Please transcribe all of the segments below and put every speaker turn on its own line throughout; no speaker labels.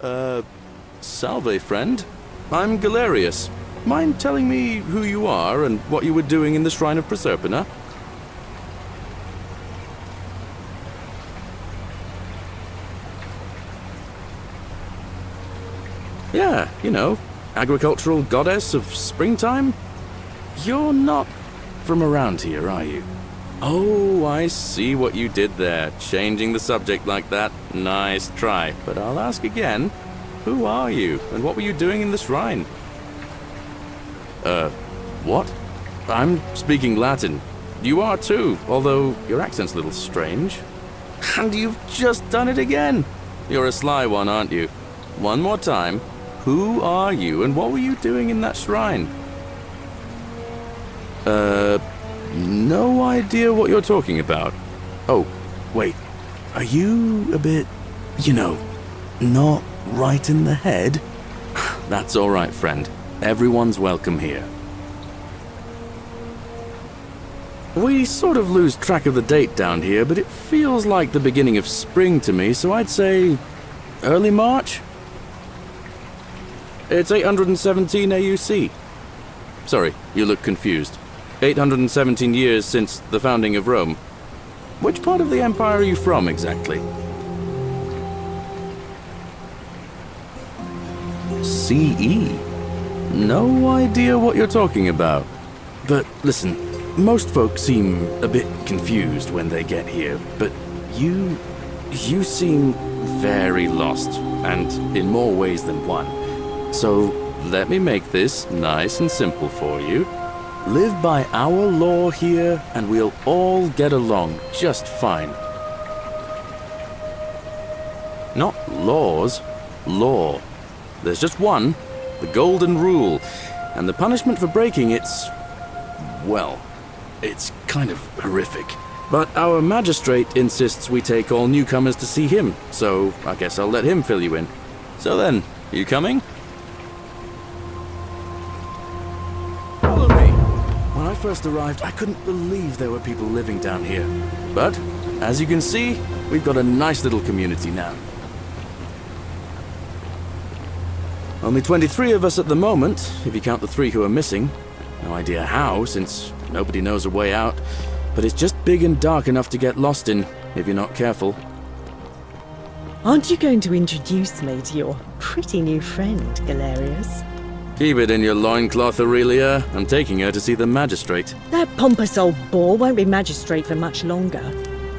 Salve, friend. I'm Galerius. Mind telling me who you are and what you were doing in the Shrine of Proserpina? Yeah, you know, agricultural goddess of springtime? You're not from around here, are you? Oh, I see what you did there, changing the subject like that. Nice try. But I'll ask again, who are you, and what were you doing in the shrine? What? I'm speaking Latin. You are too, although your accent's a little strange. And you've just done it again! You're a sly one, aren't you? One more time. Who are you, and what were you doing in that shrine? No idea what you're talking about. Oh, wait. Are you a bit, not right in the head? That's all right, friend. Everyone's welcome here. We sort of lose track of the date down here, but it feels like the beginning of spring to me, so I'd say early March? It's 817 AUC. Sorry, you look confused. 817 years since the founding of Rome. Which part of the empire are you from, exactly? CE? No idea what you're talking about. But listen, most folks seem a bit confused when they get here, but you seem very lost, and in more ways than one. So let me make this nice and simple for you. Live by our law here, and we'll all get along just fine. Not laws, law. There's just one, the golden rule, and the punishment for breaking it's kind of horrific. But our magistrate insists we take all newcomers to see him, so I guess I'll let him fill you in. So then, you coming? Follow me. When I first arrived, I couldn't believe there were people living down here. But, as you can see, we've got a nice little community now. Only 23 of us at the moment, if you count the 3 who are missing. No idea how, since nobody knows a way out. But it's just big and dark enough to get lost in, if you're not careful.
Aren't you going to introduce me to your pretty new friend, Galerius?
Keep it in your loincloth, Aurelia. I'm taking her to see the magistrate.
That pompous old bore won't be magistrate for much longer.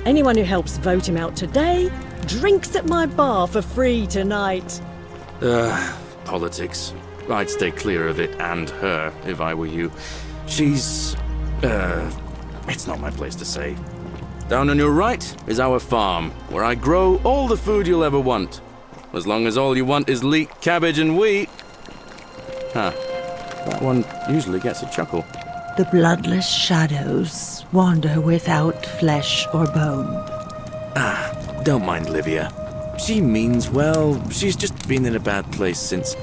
Anyone who helps vote him out today drinks at my bar for free tonight.
Politics. I'd stay clear of it and her, if I were you. She's... it's not my place to say. Down on your right is our farm, where I grow all the food you'll ever want. As long as all you want is leek, cabbage, and wheat. Huh. That one usually gets a chuckle.
The bloodless shadows wander without flesh or bone.
Don't mind Livia. She means well. She's just been in a bad place since...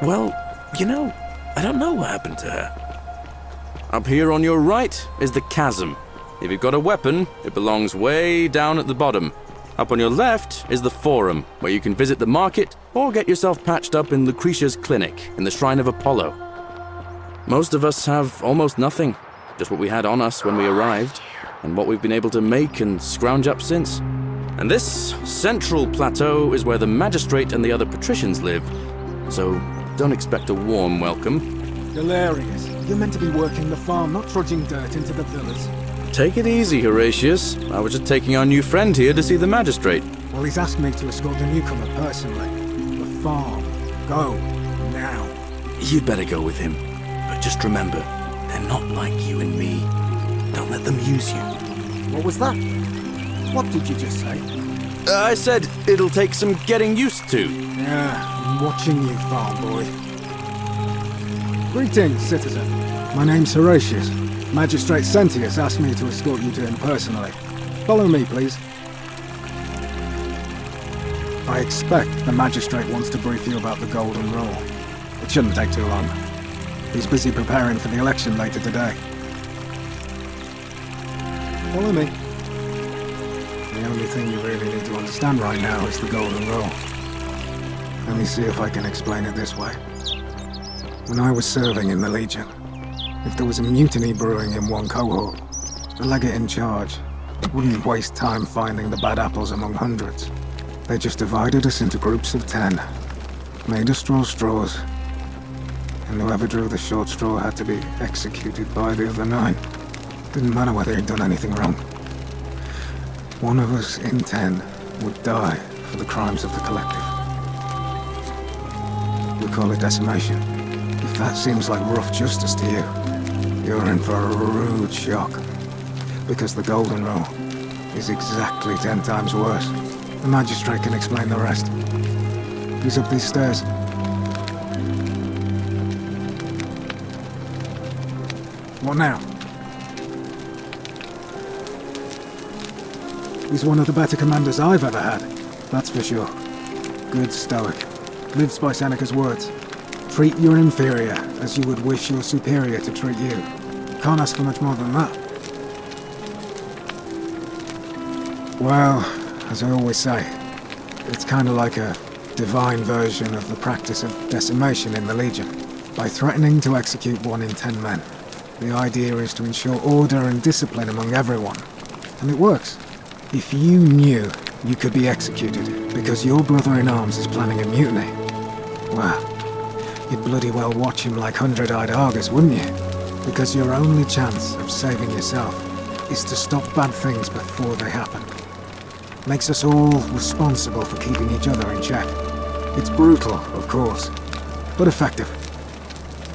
Well, I don't know what happened to her. Up here on your right is the chasm. If you've got a weapon, it belongs way down at the bottom. Up on your left is the forum, where you can visit the market or get yourself patched up in Lucretia's clinic in the Shrine of Apollo. Most of us have almost nothing, just what we had on us when we arrived, and what we've been able to make and scrounge up since. And this central plateau is where the magistrate and the other patricians live, so don't expect a warm welcome.
Galerius, you're meant to be working the farm, not trudging dirt into the villas.
Take it easy, Horatius. I was just taking our new friend here to see the magistrate.
Well, he's asked me to escort the newcomer personally. The farm. Go. Now.
You'd better go with him. But just remember, they're not like you and me. Don't let them use you.
What was that? What did you just say?
I said it'll take some getting used to.
Yeah, I'm watching you, farm boy. Greetings, citizen. My name's Horatius. Magistrate Sentius asked me to escort you to him personally. Follow me, please. I expect the magistrate wants to brief you about the golden rule. It shouldn't take too long. He's busy preparing for the election later today. Follow me. The only thing you really need to understand right now is the golden rule. Let me see if I can explain it this way. When I was serving in the Legion, if there was a mutiny brewing in one cohort, the legate in charge wouldn't waste time finding the bad apples among hundreds. They just divided us into groups of 10, made us draw straws, and whoever drew the short straw had to be executed by the other 9. Didn't matter whether he'd done anything wrong. One of us in 10 would die for the crimes of the collective. We call it decimation. If that seems like rough justice to you, you're in for a rude shock. Because the Golden Rule is exactly 10 times worse. The magistrate can explain the rest. He's up these stairs. What now? He's one of the better commanders I've ever had, that's for sure. Good stoic. Lives by Seneca's words. Treat your inferior as you would wish your superior to treat you. Can't ask for much more than that. Well, as I always say, it's kind of like a divine version of the practice of decimation in the Legion. By threatening to execute 1 in 10 men, the idea is to ensure order and discipline among everyone. And it works. If you knew you could be executed because your brother-in-arms is planning a mutiny, well, you'd bloody well watch him like 100-eyed Argus, wouldn't you? Because your only chance of saving yourself is to stop bad things before they happen. Makes us all responsible for keeping each other in check. It's brutal, of course, but effective.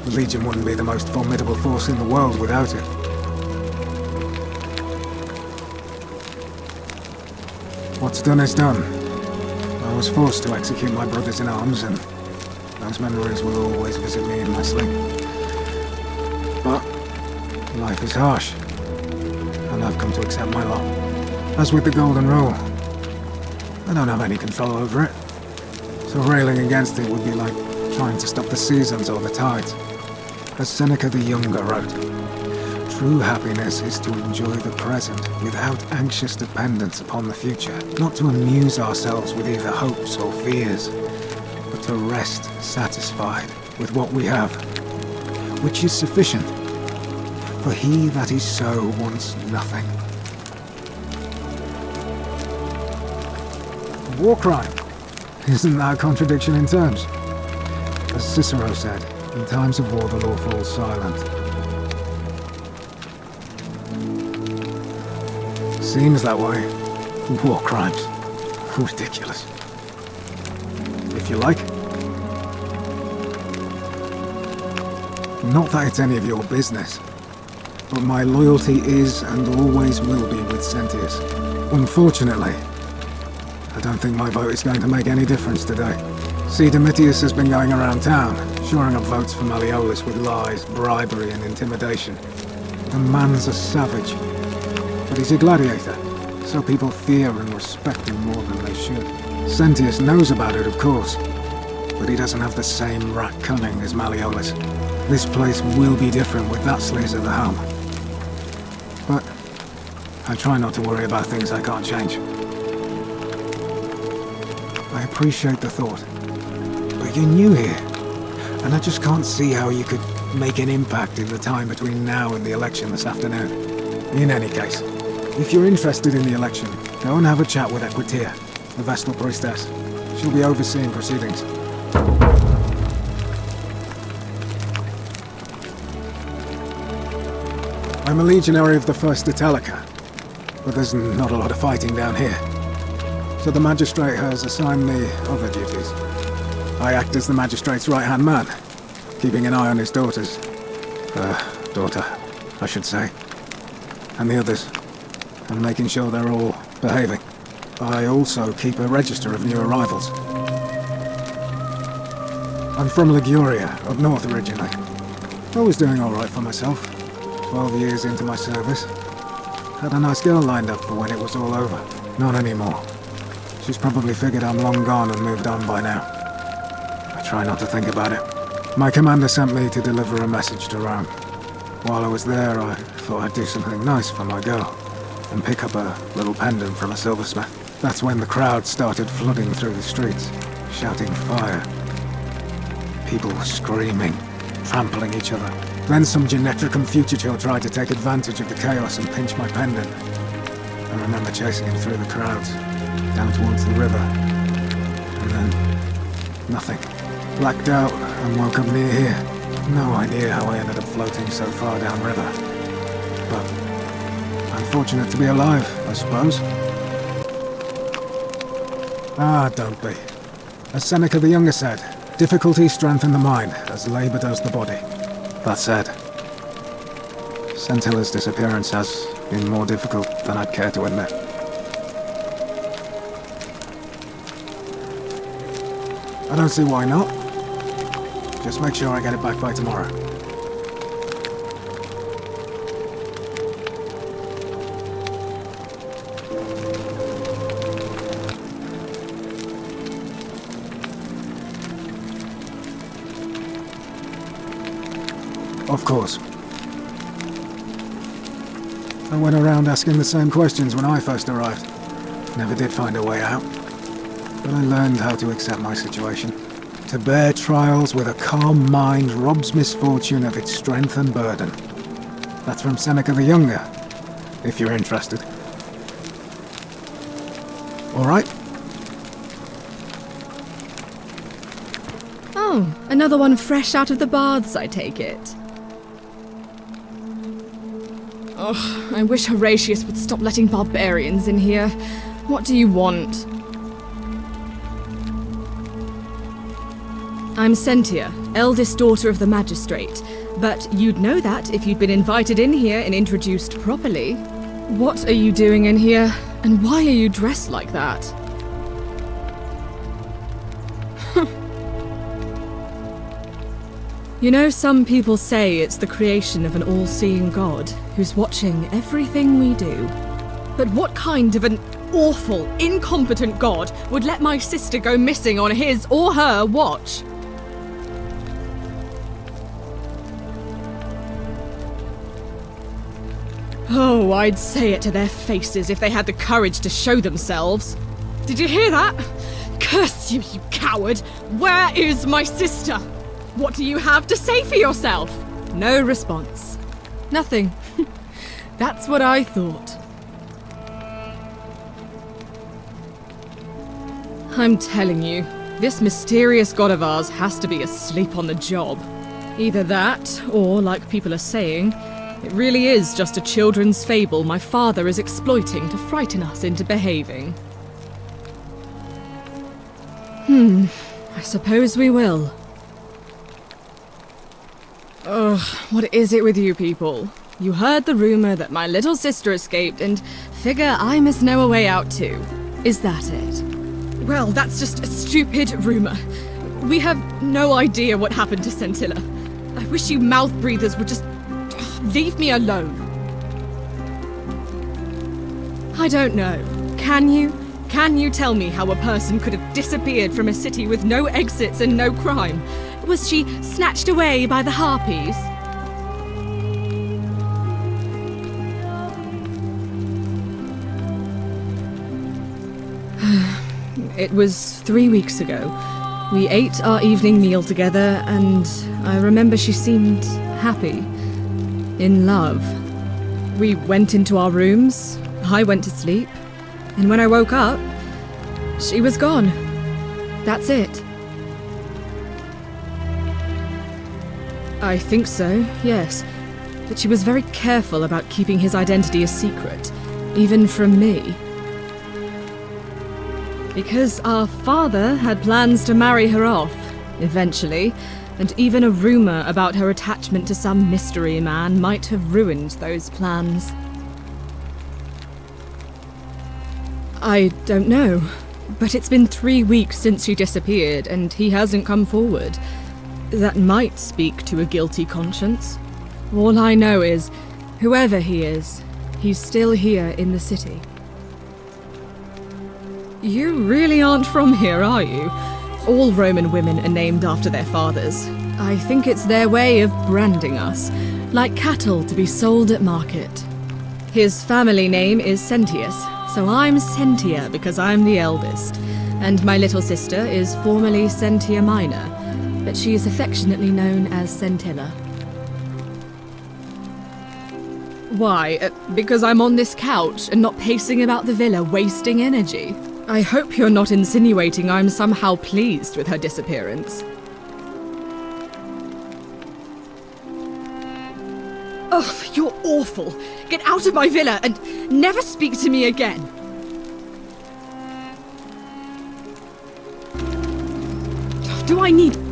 The Legion wouldn't be the most formidable force in the world without it. What's done is done. I was forced to execute my brothers-in-arms, and those memories will always visit me in my sleep. But life is harsh, and I've come to accept my lot. As with the Golden Rule, I don't have any control over it, so railing against it would be like trying to stop the seasons or the tides. As Seneca the Younger wrote, true happiness is to enjoy the present without anxious dependence upon the future, not to amuse ourselves with either hopes or fears, but to rest satisfied with what we have, which is sufficient. For he that is so wants nothing. War crime. Isn't that a contradiction in terms? As Cicero said, in times of war the law falls silent. Seems that way. War crimes. Ridiculous. If you like. Not that it's any of your business, but my loyalty is and always will be with Sentius. Unfortunately, I don't think my vote is going to make any difference today. See, Domitius has been going around town, shoring up votes for Malleolus with lies, bribery and intimidation. The man's a savage, but he's a gladiator, so people fear and respect him more than they should. Sentius knows about it, of course, but he doesn't have the same rat cunning as Malleolus. This place will be different with that sleaze of the helm. But I try not to worry about things I can't change. I appreciate the thought, but you're new here, and I just can't see how you could make an impact in the time between now and the election this afternoon. In any case, if you're interested in the election, go and have a chat with Equitia, the Vestal Priestess. She'll be overseeing proceedings. I'm a legionary of the 1st Italica, but there's not a lot of fighting down here. So the magistrate has assigned me other duties. I act as the magistrate's right-hand man, keeping an eye on his daughters. Daughter, I should say. And the others, and making sure they're all behaving. I also keep a register of new arrivals. I'm from Liguria, up north originally. I was doing all right for myself. 12 years into my service. Had a nice girl lined up for when it was all over. Not anymore. She's probably figured I'm long gone and moved on by now. I try not to think about it. My commander sent me to deliver a message to Rome. While I was there, I thought I'd do something nice for my girl and pick up a little pendant from a silversmith. That's when the crowd started flooding through the streets. shouting fire. People screaming, trampling each other. Then some Genetricum fugitive tried to take advantage of the chaos and pinch my pendant. I remember chasing him through the crowds, down towards the river. And then, nothing. Blacked out and woke up near here. No idea how I ended up floating so far downriver. But I'm fortunate to be alive, I suppose. Ah, don't be. As Seneca the Younger said, difficulty strengthens the mind, as labor does the body. That said, Centilla's disappearance has been more difficult than I'd care to admit. I don't see why not. Just make sure I get it back by tomorrow. Of course. I went around asking the same questions when I first arrived. Never did find a way out. But I learned how to accept my situation. To bear trials with a calm mind robs misfortune of its strength and burden. That's from Seneca the Younger, if you're interested. All right?
Oh, another one fresh out of the baths, I take it. Oh, I wish Horatius would stop letting barbarians in here. What do you want? I'm Sentia, eldest daughter of the magistrate. But you'd know that if you'd been invited in here and introduced properly. What are you doing in here? And why are you dressed like that? You know, some people say it's the creation of an all-seeing God who's watching everything we do. But what kind of an awful, incompetent God would let my sister go missing on his or her watch? Oh, I'd say it to their faces if they had the courage to show themselves. Did you hear that? Curse you, you coward! Where is my sister? What do you have to say for yourself? No response. Nothing. That's what I thought. I'm telling you, this mysterious god of ours has to be asleep on the job. Either that, or, like people are saying, it really is just a children's fable my father is exploiting to frighten us into behaving. I suppose we will. Ugh, what is it with you people? You heard the rumor that my little sister escaped and figure I must know a way out too. Is that it? Well, that's just a stupid rumor. We have no idea what happened to Scintilla. I wish you mouth breathers would just leave me alone. I don't know. Can you? Can you tell me how a person could have disappeared from a city with no exits and no crime? Was she snatched away by the harpies? It was 3 weeks ago. We ate our evening meal together, and I remember she seemed happy. In love. We went into our rooms, I went to sleep, and when I woke up, she was gone. That's it. I think so, yes. But she was very careful about keeping his identity a secret, even from me. Because our father had plans to marry her off, eventually, and even a rumor about her attachment to some mystery man might have ruined those plans. I don't know, but it's been 3 weeks since she disappeared, and he hasn't come forward. That might speak to a guilty conscience. All I know is, whoever he is, he's still here in the city. You really aren't from here, are you? All Roman women are named after their fathers. I think it's their way of branding us, like cattle to be sold at market. His family name is Sentius, so I'm Sentia because I'm the eldest. and my little sister is formerly Sentia Minor, but she is affectionately known as Scintilla. Why? Because I'm on this couch and not pacing about the villa, wasting energy. I hope you're not insinuating I'm somehow pleased with her disappearance. Oh, you're awful. Get out of my villa and never speak to me again. Do I need...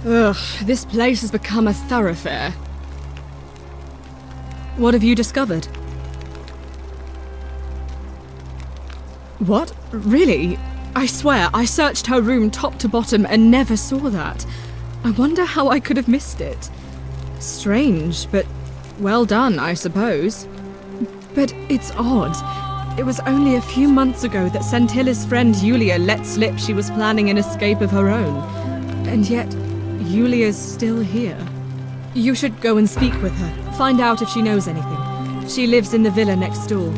Ugh, this place has become a thoroughfare. What have you discovered? What? Really? I swear, I searched her room top to bottom and never saw that. I wonder how I could have missed it. Strange, but well done, I suppose. But it's odd. It was only a few months ago that Scintilla's friend Julia let slip she was planning an escape of her own. And yet, Julia's still here. You should go and speak with her. Find out if she knows anything. She lives in the villa next door.